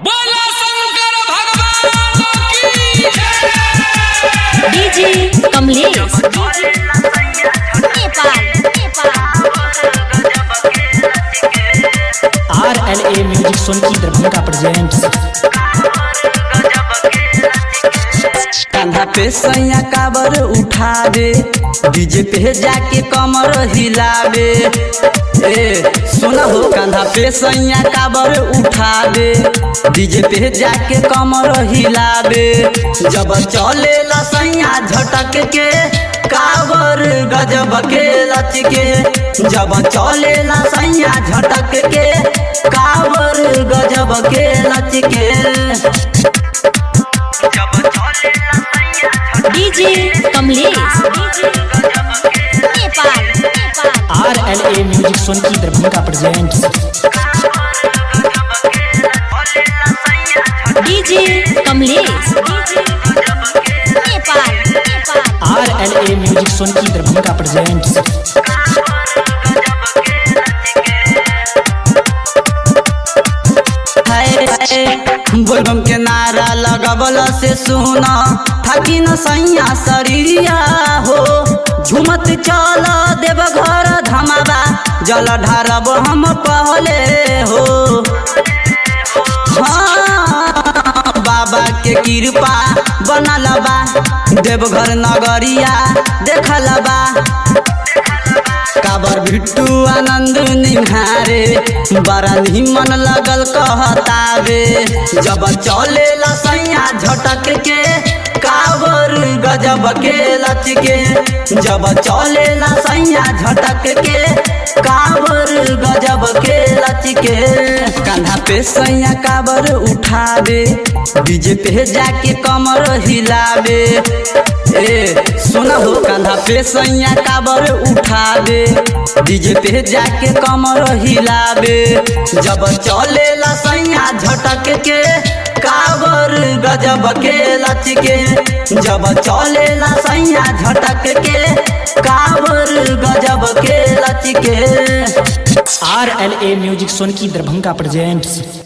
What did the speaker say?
बोला शंकर भगवान की जय। DJ Kamlesh Nepal RLA music Sonki Darbhanga presents. कंधा पे सैया काबर उठावे, डीजे पे जाके कमर हिलावे। ए सुना हो, कंधा पे सैया काबर उठावे, डीजे पे जाके कमर हिलावे। जब चले ला सैया झटक के काबर गजब के लचके, जब चले ला सैया झटक के काबर गजब के लचके। DJ Kamlesh Nepal RLA music Sonki Darbhanga presents. DJ Kamlesh Nepal RLA music Sonki Darbhanga presents. बोलबम के नारा लगबल से सुना थकी न सैया शरीरिया हो। झुमत चल देव घर धमावा, जल ढारब हम पहले हो। हाँ, बाबा के कृपा बनल बा, देवघर नगरिया देखल बा। काबर बिट्टू आनंद निहारे, बड़ा निमन लगल कहतावे। जब चले ला सैया झटक के काबर गजब के लचके, जब चले ला सैया झटक के काबर गजब के लचके। कंधा पे सैया काबर उठावे, डीजे पे जाके कमर हिलावे। ए सुना हो, कंधा पे सैया काबर उठावे, डीजे पे जाके कमर हिलावे। जब चले ला सैया झटक के काबर गजब के लचके, जब चले ला सैया झटक के काबर गजब के लचके। RLA music Sonki Darbhanga presents.